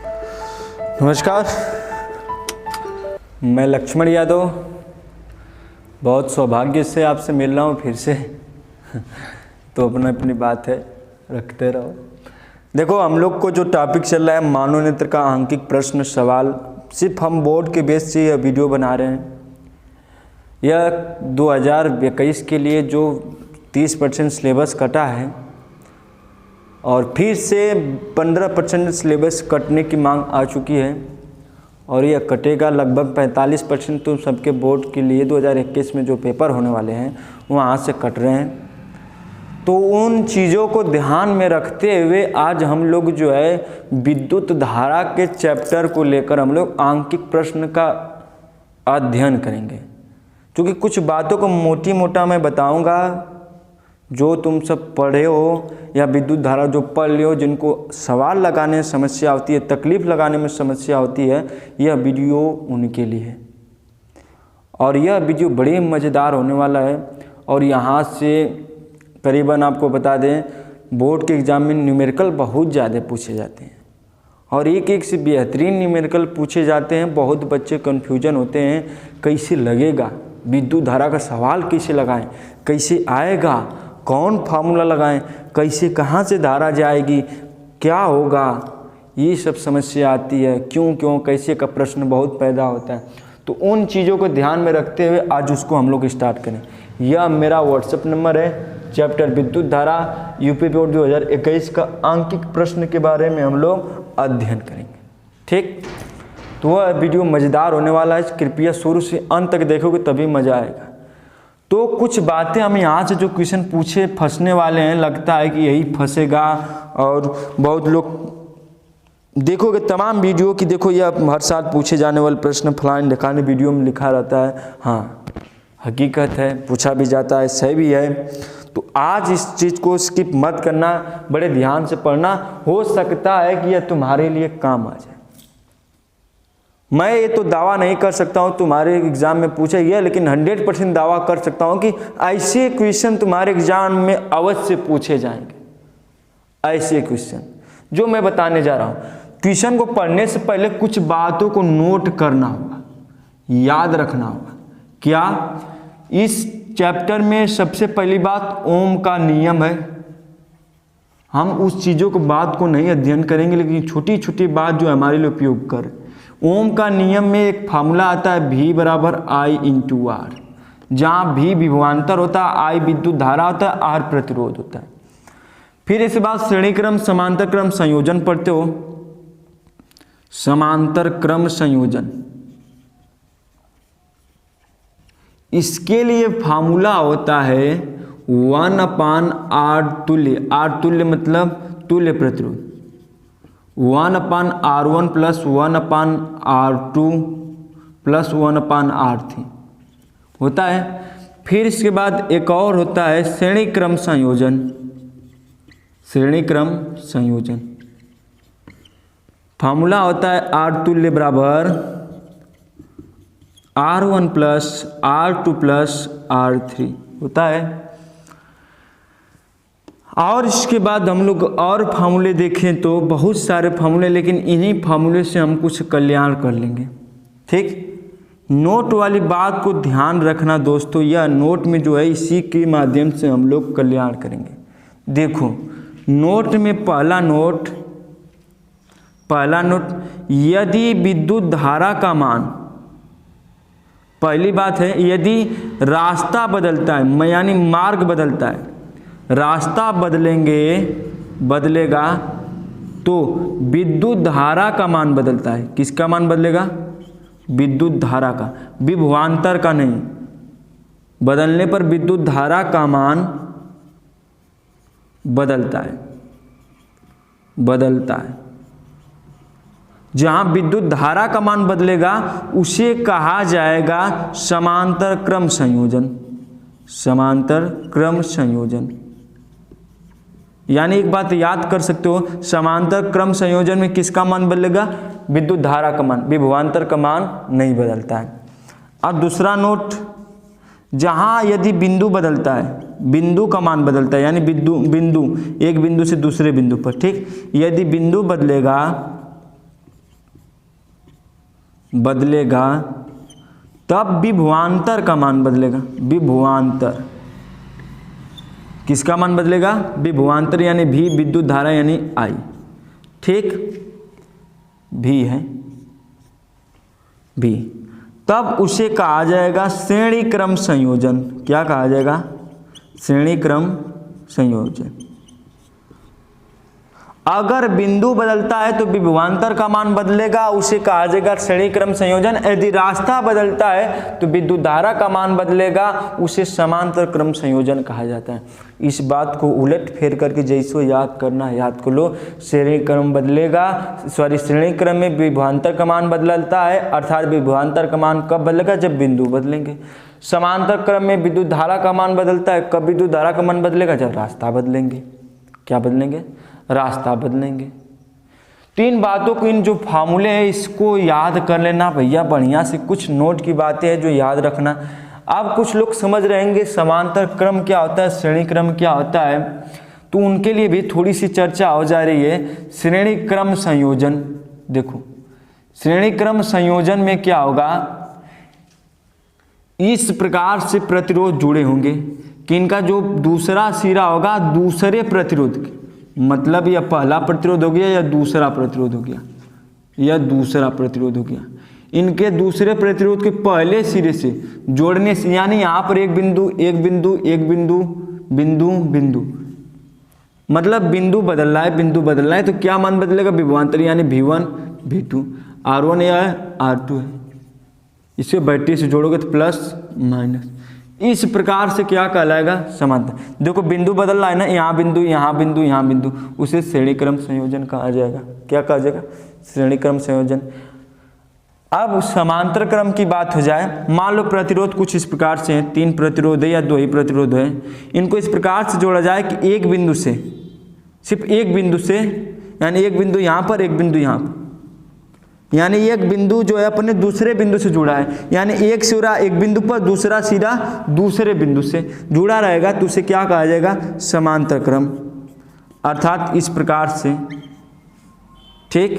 नमस्कार, मैं लक्ष्मण यादव बहुत सौभाग्य से आपसे मिल रहा हूँ फिर से। तो अपनी बात है, रखते रहो। देखो, हम लोग को जो टॉपिक चल रहा है मानव का आंकिक प्रश्न सवाल, सिर्फ हम बोर्ड के बेस से यह वीडियो बना रहे हैं। यह 2021 के लिए जो 30% सिलेबस कटा है और फिर से 15% सिलेबस कटने की मांग आ चुकी है और यह कटेगा लगभग 45% तो सबके बोर्ड के लिए 2021 में जो पेपर होने वाले हैं वहाँ से कट रहे हैं। तो उन चीज़ों को ध्यान में रखते हुए आज हम लोग जो है विद्युत धारा के चैप्टर को लेकर हम लोग आंकिक प्रश्न का अध्ययन करेंगे। क्योंकि कुछ बातों को मोटी मोटा मैं बताऊंगा, जो तुम सब पढ़े हो या विद्युत धारा जो पढ़ लियो, जिनको सवाल लगाने में समस्या होती है, तकलीफ़ लगाने में समस्या होती है, यह वीडियो उनके लिए है। और यह वीडियो बड़ी मज़ेदार होने वाला है। और यहाँ से करीबन आपको बता दें, बोर्ड के एग्ज़ाम में न्यूमेरिकल बहुत ज़्यादा पूछे जाते हैं और एक से बेहतरीन न्यूमेरिकल पूछे जाते हैं। बहुत बच्चे कन्फ्यूजन होते हैं, कैसे लगेगा विद्युत धारा का सवाल, कैसे लगाएं, कैसे आएगा, कौन फार्मूला लगाएं, कैसे कहाँ से धारा जाएगी, क्या होगा, ये सब समस्या आती है। क्यों कैसे का प्रश्न बहुत पैदा होता है। तो उन चीज़ों को ध्यान में रखते हुए आज उसको हम लोग स्टार्ट करें। यह मेरा व्हाट्सएप नंबर है। चैप्टर विद्युत धारा यूपी बोर्ड 2021 का आंकिक प्रश्न के बारे में हम लोग अध्ययन करेंगे। ठीक, तो वह वीडियो मज़ेदार होने वाला है। कृपया शुरू से अंत तक देखोगे तभी मज़ा आएगा। तो कुछ बातें हम यहाँ से जो क्वेश्चन पूछे फंसने वाले हैं, लगता है कि यही फंसेगा। और बहुत लोग देखोगे तमाम वीडियो की, देखो यह हर साल पूछे जाने वाले प्रश्न फलाने ढकाने वीडियो में लिखा रहता है। हाँ, हकीकत है, पूछा भी जाता है, सही भी है। तो आज इस चीज़ को स्किप मत करना, बड़े ध्यान से पढ़ना। हो सकता है कि यह तुम्हारे लिए काम आ जाए। मैं ये तो दावा नहीं कर सकता हूँ तुम्हारे एग्ज़ाम में पूछा गया, लेकिन 100% दावा कर सकता हूँ कि ऐसे क्वेश्चन तुम्हारे एग्ज़ाम में अवश्य पूछे जाएंगे। ऐसे क्वेश्चन जो मैं बताने जा रहा हूँ, क्वेश्चन को पढ़ने से पहले कुछ बातों को नोट करना होगा, याद रखना होगा। क्या? इस चैप्टर में सबसे पहली बात ओम का नियम है। हम उस चीज़ों को बात को नहीं अध्ययन करेंगे, लेकिन छोटी छोटी बात जो हमारे लिए उपयोग कर। ओम का नियम में एक फार्मूला आता है V बराबर I इंटू R, जहाँ V विभवांतर होता है, I विद्युत धारा होता है, R प्रतिरोध होता है। फिर इसके बाद श्रेणी क्रम समांतर क्रम संयोजन पढ़ते हो। समांतर क्रम संयोजन, इसके लिए फार्मूला होता है 1/R तुल्य। R तुल्य मतलब तुल्य प्रतिरोध। 1/R1 plus 1/R2 plus 1/R3 होता है। फिर इसके बाद एक और होता है श्रेणी क्रम संयोजन। श्रेणी क्रम संयोजन फार्मूला होता है R तुल्य बराबर R1 plus R2 plus R3 होता है। और इसके बाद हम लोग और फार्मूले देखें तो बहुत सारे फार्मूले, लेकिन इन्हीं फार्मूले से हम कुछ कल्याण कर लेंगे। ठीक, नोट वाली बात को ध्यान रखना दोस्तों। यह नोट में जो है इसी के माध्यम से हम लोग कल्याण करेंगे। देखो, नोट में पहला नोट, यदि विद्युत धारा का मान, पहली बात है यदि रास्ता बदलता है, यानी मार्ग बदलता है, रास्ता बदलेगा तो विद्युत धारा का मान बदलता है। किसका मान बदलेगा? विद्युत धारा का, विभवांतर का नहीं। बदलने पर विद्युत धारा का मान बदलता है। जहां विद्युत धारा का मान बदलेगा उसे कहा जाएगा समांतर क्रम संयोजन। समांतर क्रम संयोजन, यानी एक बात याद कर सकते हो, समांतर क्रम संयोजन में किसका मान बदलेगा? विद्युत धारा का मान, विभवांतर का मान नहीं बदलता है। अब दूसरा नोट, जहां यदि बिंदु बदलता है, बिंदु का मान बदलता है, यानी बिंदु एक बिंदु से दूसरे बिंदु पर, ठीक, यदि बिंदु बदलेगा बदलेगा तब विभवांतर का मान बदलेगा। विभवांतर किसका मान बदलेगा? विभवांतर यानी भी, विद्युत धारा यानी आई। ठीक, भी है भी, तब उसे कहा जाएगा श्रेणी क्रम संयोजन। क्या कहा जाएगा? श्रेणी क्रम संयोजन। अगर बिंदु बदलता है तो विभवांतर का मान बदलेगा, उसे कहा जाएगा श्रेणी क्रम संयोजन। यदि रास्ता बदलता है तो विद्युत धारा का मान बदलेगा, उसे समांतर क्रम संयोजन कहा जाता है। इस बात को उलट फेर करके जैसो याद करना है याद कर लो। श्रेणी क्रम बदलेगा, श्रेणी क्रम में विभवांतर का मान बदलता है, अर्थात विभवांतर का मान कब बदलेगा? जब बिंदु बदलेंगे। समांतर क्रम में विद्युत धारा का मान बदलता है, कब विद्युत धारा का मान बदलेगा? जब रास्ता बदलेंगे। क्या बदलेंगे? रास्ता बदलेंगे। तो इन बातों को, इन जो फार्मूले हैं इसको याद कर लेना भैया बढ़िया से। कुछ नोट की बातें हैं जो याद रखना। अब कुछ लोग समझ रहेंगे समांतर क्रम क्या होता है, श्रेणी क्रम क्या होता है, तो उनके लिए भी थोड़ी सी चर्चा हो जा रही है। श्रेणी क्रम संयोजन, देखो श्रेणी क्रम संयोजन में क्या होगा, इस प्रकार से प्रतिरोध जुड़े होंगे कि इनका जो दूसरा सिरा होगा दूसरे प्रतिरोध के, मतलब यह पहला प्रतिरोध हो गया या दूसरा प्रतिरोध हो गया, या दूसरा प्रतिरोध हो गया, इनके दूसरे प्रतिरोध के पहले सिरे से जोड़ने से, यानी यहाँ पर एक बिंदु एक बिंदु एक बिंदु बिंदु बिंदु, मतलब बिंदु बदल रहा है, बिंदु बदल रहा है, तो क्या मान बदलेगा? विभवांतर यानी V1 V2, R1 या R2 है, इसे बैटरी से जोड़ोगे तो प्लस माइनस। इस प्रकार से क्या कहलाएगा? समांतर। देखो बिंदु बदल रहा है ना, यहाँ बिंदु यहाँ बिंदु यहाँ बिंदु, उसे श्रेणी क्रम संयोजन कहा जाएगा। क्या कहा जाएगा? श्रेणी क्रम संयोजन। अब समांतर क्रम की बात हो जाए, मान लो प्रतिरोध कुछ इस प्रकार से हैं, 3 प्रतिरोध है या 2 ही प्रतिरोध है, इनको इस प्रकार से जोड़ा जाए कि एक बिंदु से, सिर्फ एक बिंदु से, यानी एक बिंदु यहाँ पर एक बिंदु यहाँ पर, यानी एक बिंदु जो है अपने दूसरे बिंदु से जुड़ा है, यानी एक सिरा एक बिंदु पर, दूसरा सिरा दूसरे बिंदु से जुड़ा रहेगा, तो उसे क्या कहा जाएगा? समांतर क्रम। अर्थात इस प्रकार से, ठीक,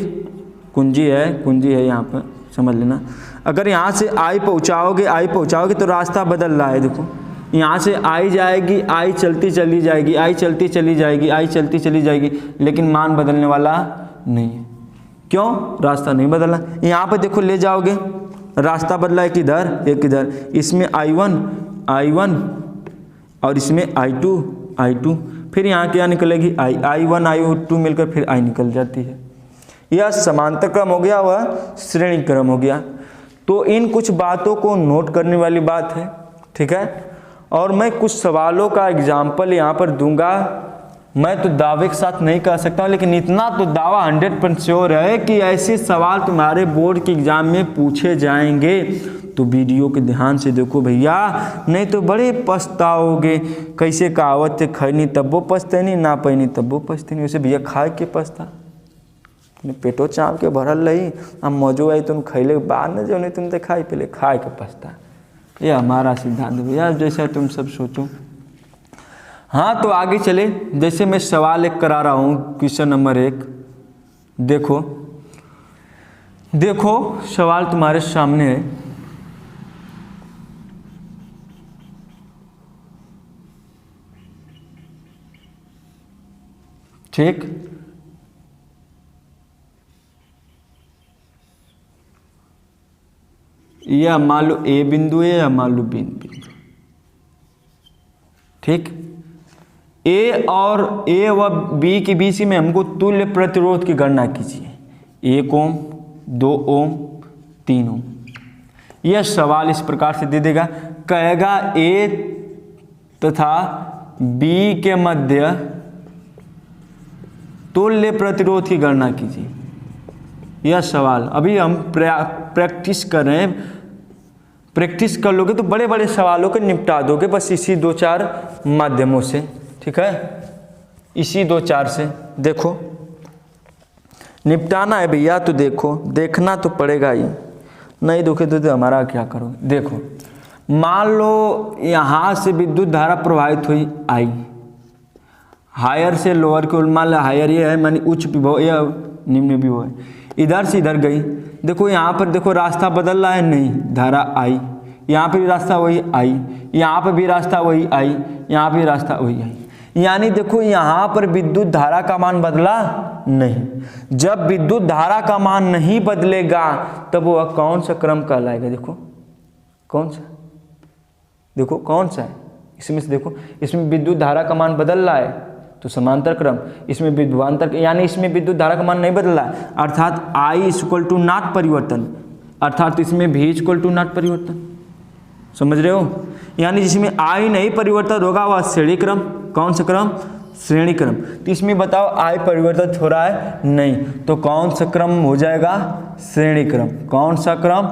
कुंजी है यहाँ पर समझ लेना। अगर यहाँ से आई पहुँचाओगे तो रास्ता बदल रहा है। देखो यहाँ से आई जाएगी, आई चलती चली जाएगी, आई चलती चली जाएगी, आई चलती चली जाएगी, लेकिन मान बदलने वाला नहीं है। क्यों? रास्ता नहीं बदला। यहाँ पे देखो ले जाओगे, रास्ता बदला एक इधर एक इधर, इसमें I1 और इसमें I2, फिर यहाँ क्या निकलेगी? I1 I2 मिलकर फिर I निकल जाती है। यह समांतर क्रम हो गया, वह श्रेणी क्रम हो गया। तो इन कुछ बातों को नोट करने वाली बात है, ठीक है। और मैं कुछ सवालों का एग्जाम्पल यहाँ पर दूंगा। मैं तो दावे के साथ नहीं कह सकता, लेकिन इतना तो दावा 100% श्योर है कि ऐसे सवाल तुम्हारे बोर्ड के एग्जाम में पूछे जाएंगे। तो वीडियो के ध्यान से देखो भैया, नहीं तो बड़े पछताओगे। कैसे कहावत है, खैनी तब्बो पछतैनी, ना पैनी तब्बो पछतैनी। वैसे भैया खाए के पछता, पेटो चाँप के भरल रही, हम मौजो आई तुम खैले के बाद न जो नहीं तुम खाई, पहले खाए के पछता। ये हमारा सिद्धांत भैया, जैसा तुम सब सोचो। हाँ तो आगे चले, जैसे मैं सवाल एक करा रहा हूँ, क्वेश्चन नंबर 1 देखो सवाल तुम्हारे सामने है। ठीक, या मान लो A बिंदु है या मान लो B बिंदु। ठीक, A और A व B के बीच में हमको तुल्य प्रतिरोध की गणना कीजिए। 1 ओम, 2 ओम, 3 ओम। यह सवाल इस प्रकार से दे देगा, कहेगा A तथा B के मध्य तुल्य प्रतिरोध की गणना कीजिए। यह सवाल अभी हम प्रैक्टिस कर रहे हैं। प्रैक्टिस कर लोगे तो बड़े बड़े सवालों को निपटा दोगे, बस इसी 2-4 माध्यमों से। ठीक है, इसी 2-4 से देखो निपटाना है भैया। तो देखो, देखना तो पड़ेगा ही, नहीं देखे तो हमारा क्या करोगे। देखो मान लो यहाँ से विद्युत धारा प्रवाहित हुई I, हायर से लोअर की ओर, मान लो हायर ये है मानी उच्च विभव या निम्न विभव है, इधर से इधर गई, देखो यहाँ पर देखो रास्ता बदल रहा है, नहीं, धारा आई, यहाँ पर भी रास्ता वही आई, यहाँ पर भी रास्ता वही आई, यहाँ भी रास्ता वही आई। यानी देखो यहाँ पर विद्युत धारा का मान बदला नहीं। जब विद्युत धारा का मान नहीं बदलेगा तब वह कौन सा क्रम कहलाएगा? देखो कौन सा, देखो कौन सा है इसमें से, देखो इसमें विद्युत धारा का मान बदल रहा है तो समांतर क्रम, इसमें विभवांतर, यानी इसमें विद्युत धारा का मान नहीं बदल रहा है, अर्थात I इक्वल टू नॉट परिवर्तन, अर्थात इसमें V इक्वल टू नॉट परिवर्तन। समझ रहे हो? यानी जिसमें I नहीं परिवर्तन होगा वह श्रेणी क्रम। कौन सा क्रम? श्रेणी क्रम। तो इसमें बताओ I परिवर्तित हो रहा है? नहीं, तो कौन सा क्रम हो जाएगा? श्रेणी क्रम। कौन सा क्रम?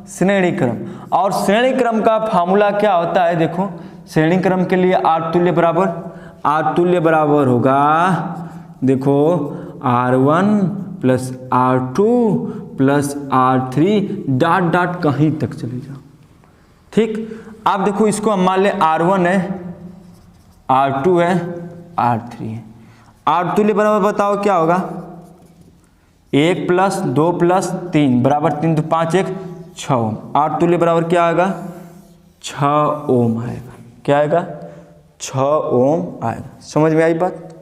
श्रेणी क्रम। और श्रेणी क्रम का फार्मूला क्या होता है? देखो श्रेणी क्रम के लिए R तुल्य बराबर होगा, देखो R1 plus R2 plus R3 dot dot कहीं तक चले जाओ। ठीक, आप देखो इसको हम मान ले R1 है, R2 है, R3 है। R तुल्य बराबर बताओ क्या होगा? 1 प्लस 2 प्लस 3 बराबर 3 तो 5 1 6 ओम। R तुल्य बराबर क्या आएगा? 6 ओम आएगा। क्या आएगा? 6 ओम आएगा। समझ में आई बात?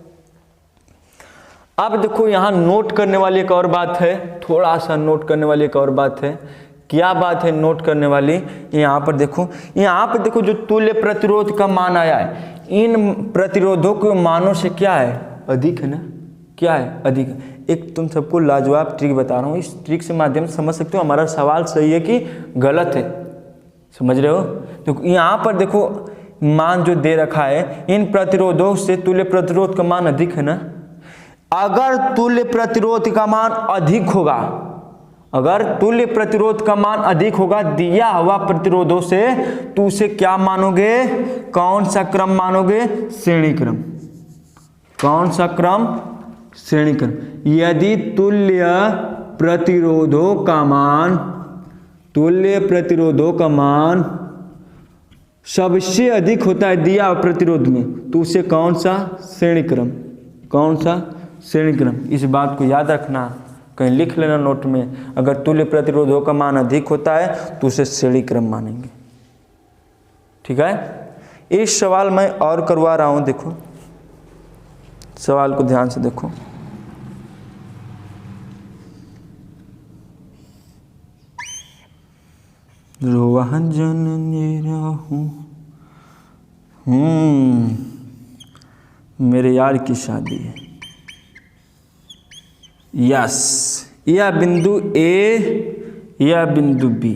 अब देखो यहाँ नोट करने वाली एक और बात है, थोड़ा सा नोट करने वाली एक और बात है। क्या बात है नोट करने वाली? यहाँ पर देखो, यहाँ पर देखो जो तुल्य प्रतिरोध का मान आया है, इन प्रतिरोधों के मानों से क्या है? अधिक है ना? क्या है? अधिक है। एक तुम सबको लाजवाब ट्रिक बता रहा हूँ, इस ट्रिक से माध्यम से समझ सकते हो हमारा सवाल सही है कि गलत है। समझ रहे हो? तो यहाँ पर देखो मान जो दे रखा है, इन प्रतिरोधों से तुल्य प्रतिरोध का मान अधिक है ना? अगर तुल्य प्रतिरोध का मान अधिक होगा, अगर तुल्य प्रतिरोध का मान अधिक होगा दिया हुआ प्रतिरोधों से, तो उसे क्या मानोगे? कौन सा क्रम मानोगे? श्रेणी क्रम। कौन सा क्रम? श्रेणी क्रम। यदि तुल्य प्रतिरोधों का मान सबसे अधिक होता है दिया हुआ प्रतिरोध में, तो उसे कौन सा? श्रेणी क्रम। कौन सा? श्रेणी क्रम। इस बात को याद रखना, कहीं लिख लेना नोट में। अगर तुल्य प्रतिरोधों का मान अधिक होता है तो उसे श्रेणी क्रम मानेंगे। ठीक है? इस सवाल मैं और करवा रहा हूं, देखो सवाल को ध्यान से देखो। रोहन जननी रहूं, मेरे यार की शादी है। यस, यह बिंदु ए, यह बिंदु बी,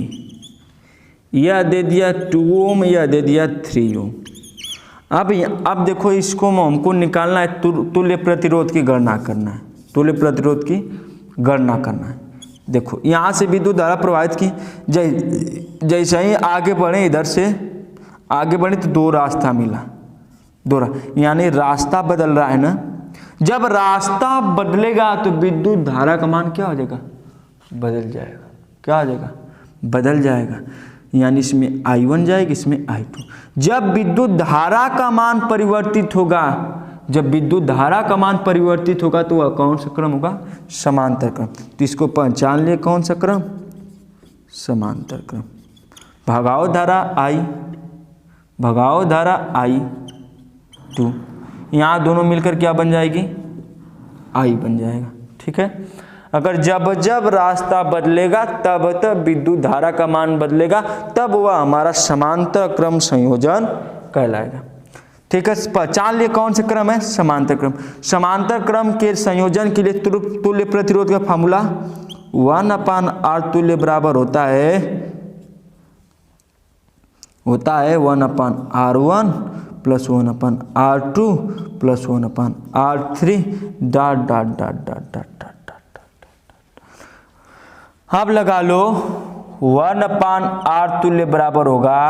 यह दे दिया 2 ओम, यह दे दिया 3 ओम। अब देखो इसको हमको निकालना है, तुल्य प्रतिरोध की गणना करना है। तुल्य प्रतिरोध की गणना करना है। देखो यहाँ से विद्युत धारा प्रवाहित की, जैसे ही आगे बढ़े, इधर से आगे बढ़े तो 2 रास्ता मिला, 2 यानी रास्ता बदल रहा है ना? जब रास्ता बदलेगा तो विद्युत धारा का मान क्या हो जाएगा? बदल जाएगा। क्या हो जाएगा? बदल जाएगा। यानी इसमें I1 जाएगी, इसमें I2। जब विद्युत धारा का मान परिवर्तित होगा, जब विद्युत धारा का मान परिवर्तित होगा तो वह कौन सा क्रम होगा? समांतर क्रम। तो इसको पहचान लिए, कौन सा क्रम? समांतर क्रम। भगाओ धारा I, भगाओ धारा I2, यहाँ दोनों मिलकर क्या बन जाएगी? I बन जाएगा। ठीक है? अगर जब जब रास्ता बदलेगा तब तब विद्युत धारा का मान बदलेगा, तब वह हमारा समांतर क्रम संयोजन कहलाएगा। ठीक है? पहचान लिए कौन सा क्रम है? समांतर क्रम। समांतर क्रम के संयोजन के लिए तुल्य प्रतिरोध का फार्मूला 1/R तुल्य बराबर होता है 1/R1 plus 1/R2 plus 1/R3 dot dot dot dot dot dot. अब लगा लो 1/R तुल्य बराबर होगा,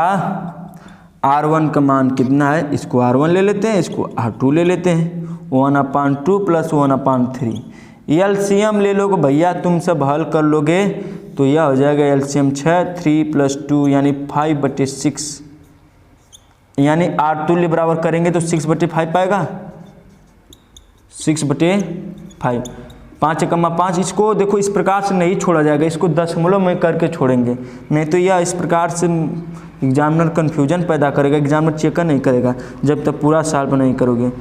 R1 का मान कितना है? इसको R1 ले लेते हैं, इसको R2 ले लेते हैं, 1/2 प्लस 1/3। एलसीएम ले लोगे भैया, तुम सब हल कर लोगे तो यह हो जाएगा एलसीएम 6, 3 प्लस 2 यानी 5/6। यानी R तुल्य बराबर करेंगे तो 6/5 पाएगा, 6/5। 5,5 इसको देखो इस प्रकार से नहीं छोड़ा जाएगा, इसको दशमलव में करके छोड़ेंगे, नहीं तो यह इस प्रकार से एग्जामिनर कन्फ्यूजन पैदा करेगा, एग्जामिनर चेक नहीं करेगा जब तक पूरा सॉल्व नहीं करोगे।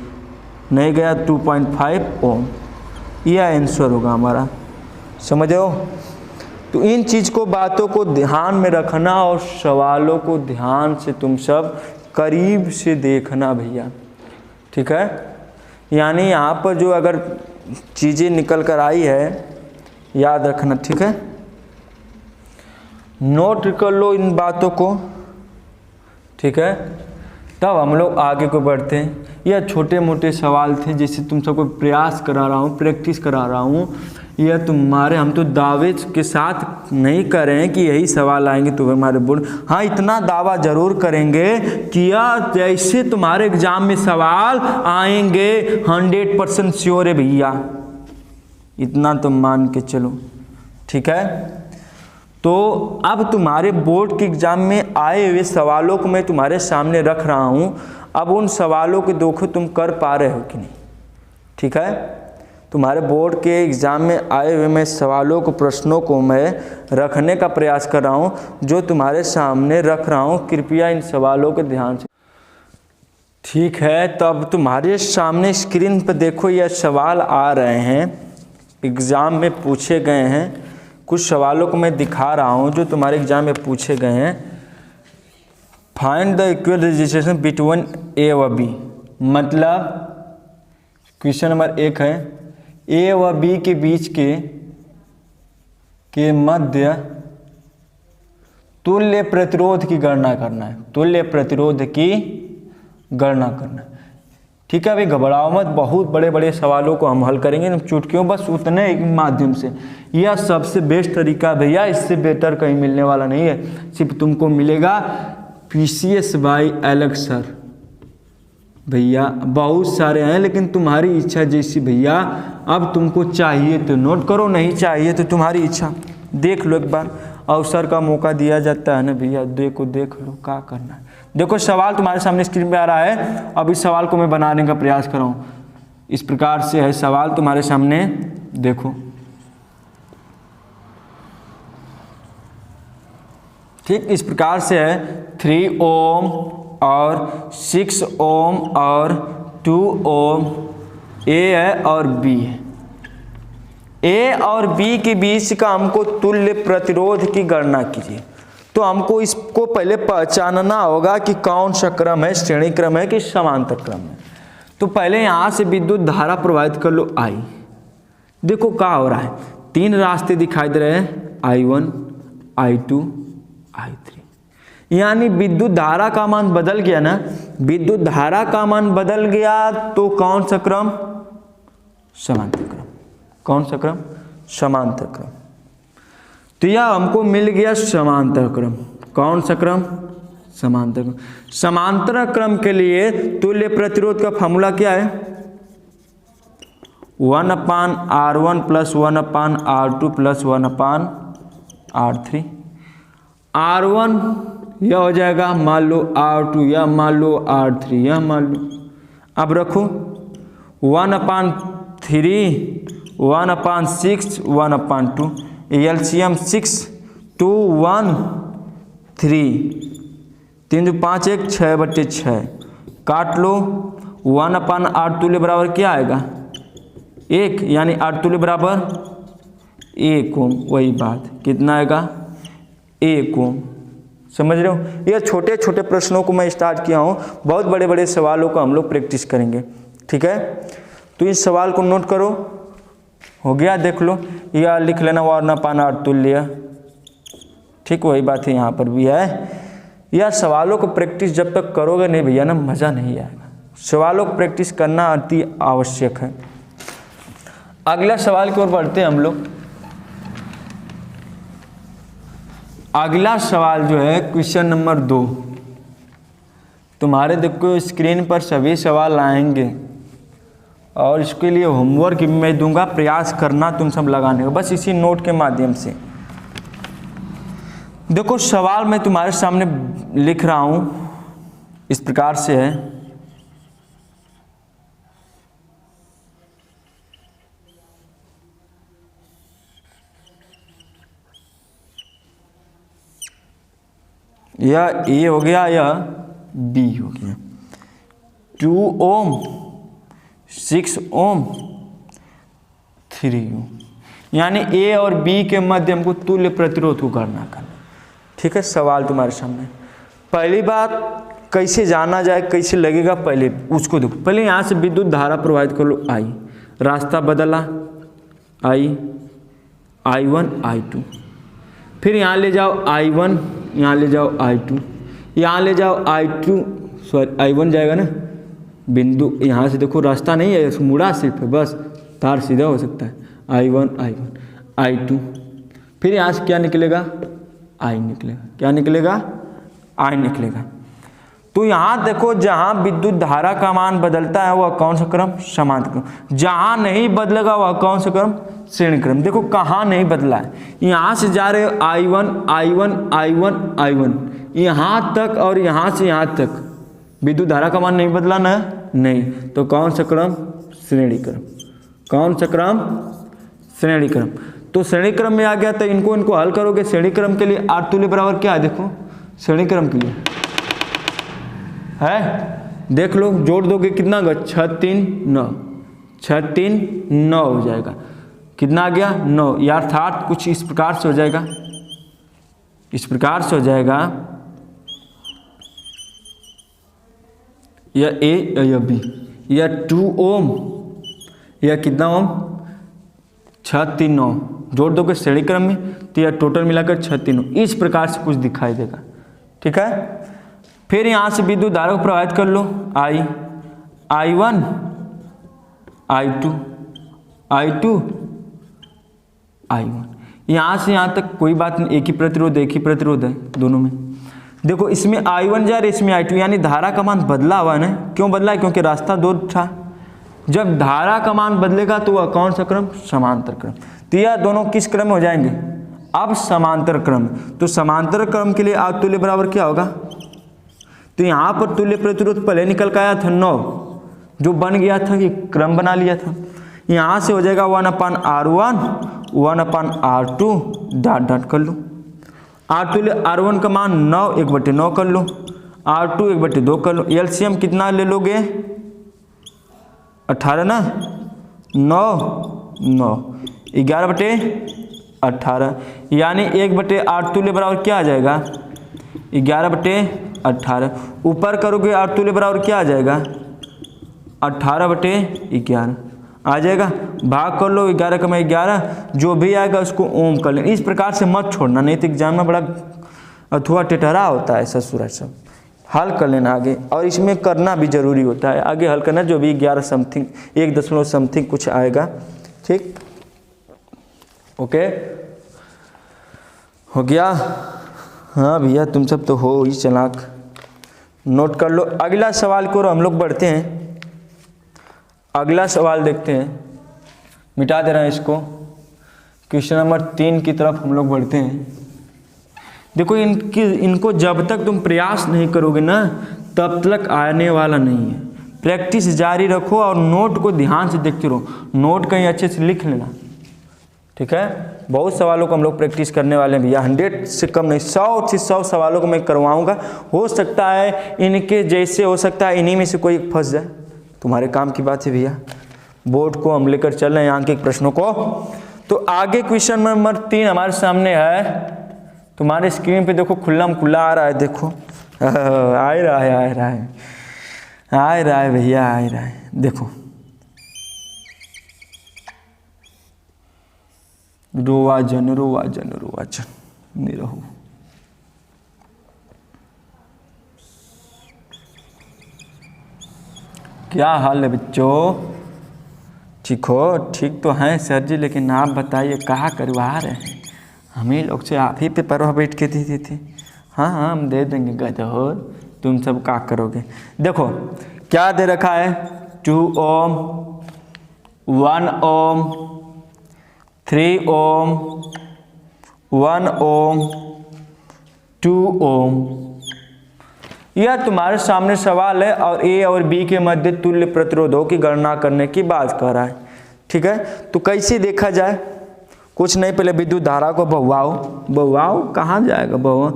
नहीं गया 2.5 ओम, यह आंसर होगा हमारा, समझ हो। तो इन चीज़ को बातों को ध्यान में रखना और सवालों को ध्यान से तुम सब करीब से देखना भैया, ठीक है। यानी यहाँ पर जो अगर चीज़ें निकल कर आई है याद रखना, ठीक है। नोट कर लो इन बातों को, ठीक है। तब हम लोग आगे को बढ़ते हैं। यह छोटे मोटे सवाल थे जैसे तुम सबको प्रयास करा रहा हूँ, प्रैक्टिस करा रहा हूँ। यह तुम्हारे, हम तो दावे के साथ नहीं कर रहे हैं कि यही सवाल आएंगे तुम्हारे बोर्ड। हाँ, इतना दावा जरूर करेंगे कि यह जैसे तुम्हारे एग्जाम में सवाल आएंगे 100% श्योर है भैया, इतना तुम मान के चलो, ठीक है। तो अब तुम्हारे बोर्ड के एग्जाम में आए हुए सवालों को मैं तुम्हारे सामने रख रहा हूँ। अब उन सवालों को देखो तुम कर पा रहे हो कि नहीं, ठीक है। तुम्हारे बोर्ड के एग्ज़ाम में आए हुए मैं सवालों को, प्रश्नों को मैं रखने का प्रयास कर रहा हूँ, जो तुम्हारे सामने रख रहा हूँ। कृपया इन सवालों को ध्यान से, ठीक है। तो अब तुम्हारे सामने स्क्रीन पर देखो यह सवाल आ रहे हैं, एग्ज़ाम में पूछे गए हैं। कुछ सवालों को मैं दिखा रहा हूँ जो तुम्हारे एग्ज़ाम में पूछे गए हैं। Find the equal registration between A व बी, मतलब क्वेश्चन नंबर 1 है ए व बी के बीच के मध्य तुल्य प्रतिरोध की गणना करना है, तुल्य प्रतिरोध की गणना करना है, ठीक है। अभी घबराओ मत, बहुत बड़े बड़े सवालों को हम हल करेंगे चुटकियों, बस उतने एक माध्यम से। यह सबसे बेस्ट तरीका भैया, इससे बेटर कहीं मिलने वाला नहीं है। सिर्फ तुमको मिलेगा PCS बाई एलेक्स सर भैया, बहुत सारे हैं लेकिन तुम्हारी इच्छा जैसी भैया। अब तुमको चाहिए तो नोट करो, नहीं चाहिए तो तुम्हारी इच्छा, देख लो एक बार, अवसर का मौका दिया जाता है ना भैया, देख लो क्या करना है। देखो सवाल तुम्हारे सामने स्क्रीन पे आ रहा है, अब इस सवाल को मैं बनाने का प्रयास कर रहा हूँ। इस प्रकार से है सवाल तुम्हारे सामने, देखो, ठीक इस प्रकार से है। 3 ओम और 6 ओम और 2 ओम ए है और बी है। ए और बी के बीच का हमको तुल्य प्रतिरोध की गणना कीजिए। तो हमको इसको पहले पहचानना होगा कि कौन सा क्रम है, श्रेणी क्रम है कि समांतर क्रम है। तो पहले यहाँ से विद्युत धारा प्रवाहित कर लो I। देखो क्या हो रहा है, 3 रास्ते दिखाई दे रहे हैं, I1, I2, I3। यानी विद्युत धारा का मान बदल गया ना, विद्युत धारा का मान बदल गया तो कौन सा क्रम, समांतर क्रम। कौन सा क्रम, समांतर क्रम। तो यह हमको मिल गया समांतर क्रम। कौन सा क्रम, समांतर क्रम। समांतर क्रम के लिए तुल्य प्रतिरोध का फॉर्मूला क्या है, 1/R1 + 1/R2 + 1/R3। R1 यह हो जाएगा, मान लो R2, या मान लो R3, यह मान लो। अब रखो 1/3, 1/6, 1/2, एलसीएम 6, 2, 1, 3, 3 2 5 1 6/6 काट लो। 1/R तुल्य बराबर क्या आएगा, 1, यानी R तुल्य बराबर 1 ओम। वही बात, कितना आएगा, 1 ओम। समझ रहे हो। ये छोटे छोटे प्रश्नों को मैं स्टार्ट किया हूँ, बहुत बड़े बड़े सवालों को हम लोग प्रैक्टिस करेंगे, ठीक है। तो इस सवाल को नोट करो, हो गया, देख लो, या लिख लेना 1/R तुल्य, ठीक वही बात है यहाँ पर भी है। यह सवालों को प्रैक्टिस जब तक करोगे नहीं भैया ना, मज़ा नहीं आएगा। सवालों को प्रैक्टिस करना अति आवश्यक है। अगला सवाल की ओर बढ़ते हैं हम लोग। अगला सवाल जो है क्वेश्चन नंबर 2। तुम्हारे देखो स्क्रीन पर सभी सवाल आएंगे और इसके लिए होमवर्क मैं दूंगा, प्रयास करना तुम सब लगाने का, बस इसी नोट के माध्यम से। देखो सवाल मैं तुम्हारे सामने लिख रहा हूँ, इस प्रकार से है। यह ए हो गया, यह बी हो गया। 2 ओम, 6 ओम, 3 ओम, यानी ए और बी के मध्य हमको तुल्य प्रतिरोध को गणना करना। ठीक है, सवाल तुम्हारे सामने। पहली बात कैसे जाना जाए, कैसे लगेगा, पहले उसको देखो। पहले यहाँ से विद्युत धारा प्रवाहित कर लो, आई, रास्ता बदला, I1 I2, फिर यहाँ ले जाओ I1, यहाँ ले जाओ I2, यहाँ ले जाओ I2, सॉरी I1 जाएगा ना, बिंदु यहाँ से देखो रास्ता नहीं है, मुड़ा सिर्फ है, बस तार सीधा हो सकता है। I1 I2, फिर यहाँ से क्या निकलेगा, I निकलेगा। क्या निकलेगा, I निकलेगा। तो यहाँ देखो, जहाँ विद्युत धारा का मान बदलता है वह कौन सा क्रम, समांतर क्रम। जहाँ नहीं बदलेगा वह कौन सा क्रम, श्रेणी क्रम। देखो कहाँ नहीं बदला है, यहाँ से जा रहे हो I1 I1 I1 I1, यहाँ तक और यहाँ से यहाँ तक विद्युत धारा का मान नहीं बदला ना, नहीं। तो कौन सा क्रम, श्रेणी क्रम। कौन सा क्रम, श्रेणी क्रम। तो श्रेणी क्रम में आ गया, तो इनको हल करोगे। श्रेणी क्रम के लिए R तुल्य बराबर क्या है, देखो श्रेणी क्रम के लिए है, देख लो, जोड़ दोगे कितना होगा, 6 3 9, 6 3 9 हो जाएगा। कितना आ गया, 9। या अर्थात कुछ इस प्रकार से हो जाएगा, इस प्रकार से हो जाएगा, या ए या बी, या 2 ओम, या कितना ओम, 6 3 9, जोड़ दोगे श्रेणी क्रम में, तो यह टोटल मिलाकर 6 3 9, इस प्रकार से कुछ दिखाई देगा। ठीक है, फिर यहाँ से विद्युत धारा को प्रवाहित कर लो, I1 I2 I2 I1, यहाँ से यहाँ तक कोई बात नहीं, एक ही प्रतिरोध है दोनों में। देखो इसमें I1 जा रहा है, इसमें I2, यानी धारा का मान बदला हुआ है ना। क्यों बदला है, क्योंकि रास्ता दो था। जब धारा का मान बदलेगा तो वह कौन सा क्रम, समांतर क्रम। तो यह दोनों किस क्रम में हो जाएंगे, अब समांतर क्रम। तो समांतर क्रम के लिए R तुल्य बराबर क्या होगा, तो यहाँ पर तुल्य प्रतिरोध पहले निकल के आया था 9, जो बन गया था कि क्रम बना लिया था। यहाँ से हो जाएगा 1/R1 1/R2 डॉट डॉट कर लो। R तुल्य R1 का मान 9 1/9 कर लो, R2 1/2 कर लो। एलसीएम कितना ले लोगे, 18 ना, 9 9 11/18, यानी 1/R तुल्य बराबर क्या आ जाएगा, 11/18। ऊपर करोगे R तुल्य बराबर क्या आ जाएगा, 18/11 आ जाएगा। भाग कर लो, 11 का 11, जो भी आएगा उसको ओम कर लेना। इस प्रकार से मत छोड़ना, नहीं तो एग्जाम में बड़ा अथवा टेटरा होता है ससुरा। सब हल कर लेना आगे, और इसमें करना भी जरूरी होता है। आगे हल करना, जो भी 11 समथिंग 1 समथिंग कुछ आएगा। ठीक, ओके, हो गया। हाँ भैया, तुम सब तो हो ही चालाक, नोट कर लो। अगला सवाल को हम लोग बढ़ते हैं, अगला सवाल देखते हैं। मिटा दे रहे हैं इसको, क्वेश्चन नंबर 3 की तरफ हम लोग बढ़ते हैं। देखो इनको जब तक तुम प्रयास नहीं करोगे ना, तब तक आने वाला नहीं है। प्रैक्टिस जारी रखो और नोट को ध्यान से देखते रहो। नोट कहीं अच्छे से लिख लेना, ठीक है। बहुत सवालों को हम लोग प्रैक्टिस करने वाले हैं भैया, 100 से कम नहीं, 100 से 100 सवालों को मैं करवाऊंगा। हो सकता है इनके जैसे, हो सकता है इन्हीं में से कोई फंस जाए, तुम्हारे काम की बात है भैया। बोर्ड को हम लेकर चल रहे हैं यहाँ के प्रश्नों को। तो आगे क्वेश्चन नंबर 3 हमारे सामने है, तुम्हारे स्क्रीन पे देखो, खुला आ रहा है, देखो आ रहा है भैया, आ रहा है। देखो रोवाजन निरहु, क्या हाल है बच्चों, ठीक हो? ठीक तो हैं सर जी, लेकिन आप बताइए कहाँ करवा रहे हैं? हम ही लोग से आप ही पे परवा बैठ के दे देते। हाँ हम दे देंगे गधोर, तुम सब क्या करोगे? देखो क्या दे रखा है, 2 ओम, 1 ओम, 3 ओम, 1 ओम, 2 ओम। यह तुम्हारे सामने सवाल है और ए और बी के मध्य तुल्य प्रतिरोधों की गणना करने की बात कर रहा है, ठीक है। तो कैसे देखा जाए? कुछ नहीं, पहले विद्युत धारा को बहुवाओ कहाँ जाएगा, बहु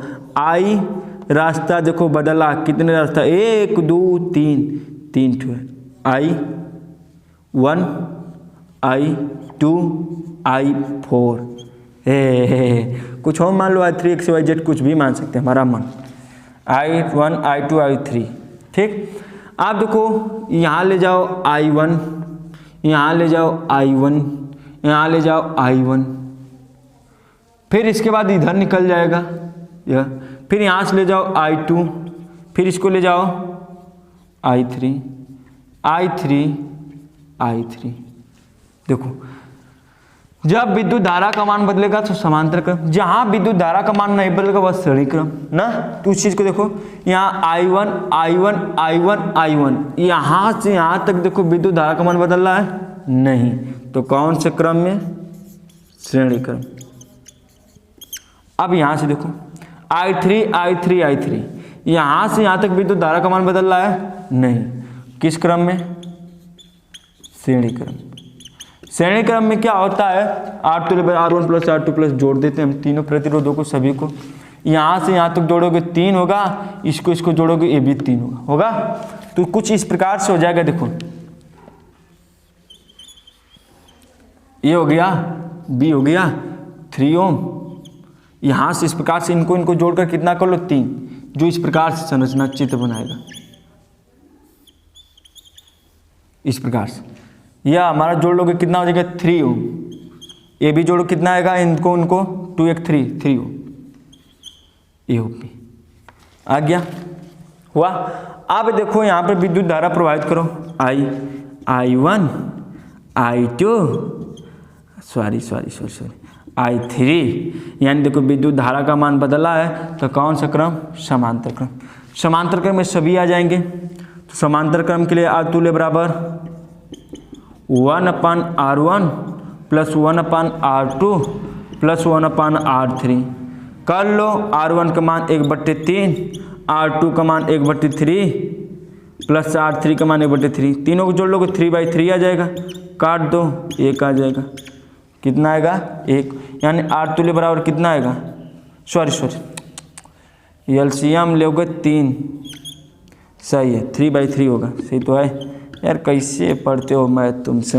रास्ता देखो बदला, कितने रास्ता, 1 2 3, 3 ठो है। I1 I2 I4 कुछ हो मान लो, I3 XYZ कुछ भी मान सकते हैं, हमारा मन। I1 I2 I3, ठीक। आप देखो यहाँ ले जाओ I1, यहाँ ले जाओ I1, यहाँ ले जाओ I1, फिर इसके बाद इधर निकल जाएगा यह, फिर यहाँ से ले जाओ I2, फिर इसको ले जाओ I3 I3 I3। देखो जब विद्युत धारा का मान बदलेगा तो समांतर क्रम, जहां विद्युत धारा का मान नहीं बदलेगा वह श्रेणी क्रम ना। तो उस चीज को देखो, यहाँ I1 I1 I1 I1, यहां से यहां तक देखो विद्युत धारा का मान बदल रहा है नहीं, तो कौन से क्रम में, श्रेणी क्रम। अब यहां से देखो I3 I3 I3, यहां से यहां तक विद्युत धारा का मान बदल रहा है नहीं, किस क्रम में, श्रेणी क्रम। श्रेणी क्रम में क्या होता है, R1 प्लस R2 प्लस जोड़ देते हैं हम तीनों प्रतिरोधों को, सभी को। यहाँ से यहाँ तक जोड़ोगे 3 होगा, इसको जोड़ोगे ये भी 3 होगा। तो कुछ इस प्रकार से हो जाएगा। देखो ये हो गया, B हो गया 3 ओम। यहाँ से इस प्रकार से इनको जोड़कर कितना कर लो 3, जो इस प्रकार से संरचना चित्र बनाएगा, इस प्रकार से। या हमारा जोड़ लोगे कितना हो जाएगा 3 ओम, ये भी जोड़ो कितना आएगा, इनको 2 1 3 ओम, ये हो आ गया, हुआ। अब देखो यहाँ पर विद्युत धारा प्रवाहित करो, I1 I2 I3, यानी देखो विद्युत धारा का मान बदला है, तो कौन सा क्रम, समांतर क्रम। समांतर क्रम में सभी आ जाएंगे। तो समांतर क्रम के लिए R तुल्य बराबर 1/R1 plus 1/R2 plus 1/R3। कर लो, R1 का मान 1/3, R2 का मान 1/3 प्लस R3 का मान 1/3, तीनों को जोड़ लोगे 3/3 आ जाएगा, काट दो 1 आ जाएगा, कितना आएगा 1, यानी R तुल्य बराबर कितना आएगा, सॉरी एलसीएम लोगे 3, सही है 3/3 होगा, सही तो है यार, कैसे पढ़ते हो मैं तुमसे।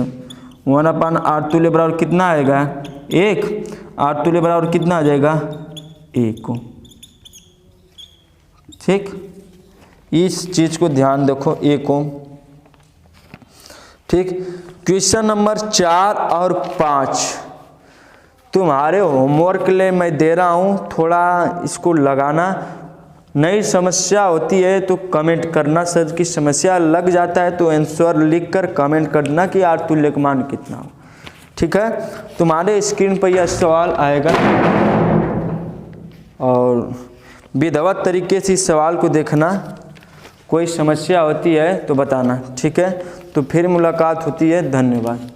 1/R तुल्य बराबर कितना आएगा 1, R तुल्य बराबर कितना आ जाएगा 1 को, ठीक। इस चीज को ध्यान देखो 1 ओम, ठीक। क्वेश्चन नंबर 4 और 5 तुम्हारे होमवर्क के लिए मैं दे रहा हूँ, थोड़ा इसको लगाना। नई समस्या होती है तो कमेंट करना, सर की समस्या लग जाता है तो आंसर लिखकर कमेंट करना कि R तुल्य का मान कितना हो, ठीक है। तुम्हारे स्क्रीन पर यह सवाल आएगा और विधिवत तरीके से इस सवाल को देखना, कोई समस्या होती है तो बताना, ठीक है। तो फिर मुलाकात होती है, धन्यवाद।